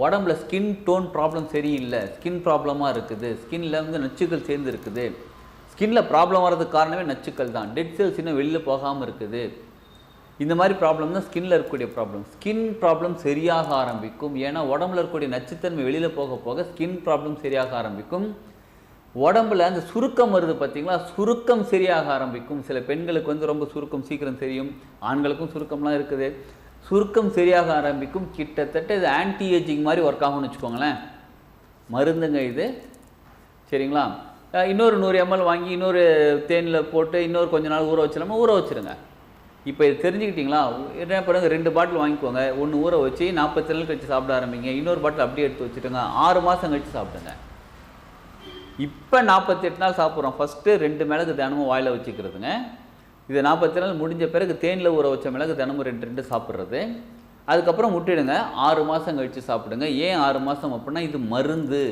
உடம்புல skin tone problem சரியில்லை, skin ப்ராப்ளமாக இருக்குது, ஸ்கின்ல வந்து நச்சுக்கள் சேர்ந்து இருக்குது, ஸ்கின்ல ப்ராப்ளம் வர்றதுக்கு காரணமே நச்சுக்கள் தான், டெட் செல்ஸ் இன்னும் வெளியில் போகாமல் இருக்குது, இந்த மாதிரி ப்ராப்ளம் தான் ஸ்கின்ல இருக்கக்கூடிய ப்ராப்ளம். ஸ்கின் ப்ராப்ளம் சரியாக ஆரம்பிக்கும். ஏன்னா உடம்புல இருக்கக்கூடிய நச்சுத்தன்மை வெளியில் போக போக ஸ்கின் ப்ராப்ளம் சரியாக ஆரம்பிக்கும். உடம்புல அந்த சுருக்கம் வருது பார்த்தீங்களா, சுருக்கம் சரியாக ஆரம்பிக்கும். சில பெண்களுக்கு வந்து ரொம்ப சுருக்கம் சீக்கிரம் தெரியும், ஆண்களுக்கும் சுருக்கம்லாம் இருக்குது. சுருக்கம் சரியாக ஆரம்பிக்கும். கிட்டத்தட்ட இது ஆன்டி ஏஜிங் மாதிரி ஒர்க் ஆகும்னு வச்சுக்கோங்களேன். மருந்துங்க இது, சரிங்களா? இன்னொரு 100 ml வாங்கி இன்னொரு தேனில் போட்டு இன்னொரு கொஞ்ச நாள் ஊற வச்சிடாமல் ஊற வச்சுருங்க. இப்போ இது தெரிஞ்சுக்கிட்டிங்களா? என்ன பண்ணுங்க, 2 பாட்டில் வாங்கிக்கோங்க. ஒன்று ஊற வச்சு 40 நாள் கழிச்சு சாப்பிட ஆரம்பிங்க. இன்னொரு பாட்டில் அப்படியே எடுத்து வச்சுட்டுங்க. 6 மாதம் கழிச்சு சாப்பிடுங்க. இப்போ 48 நாள் சாப்பிட்றோம். ஃபஸ்ட்டு 2 மிளகு தினமும் வாயில் வச்சுக்கிறதுங்க. இது 40 நாள் முடிஞ்ச பிறகு தேனில் ஊற வச்ச மிளகு தினமும் 2 சாப்பிட்றது. அதுக்கப்புறம் விட்டுடுங்க. 6 மாதம் கழித்து சாப்பிடுங்க. ஏன் 6 மாதம் அப்படின்னா இது மருந்து.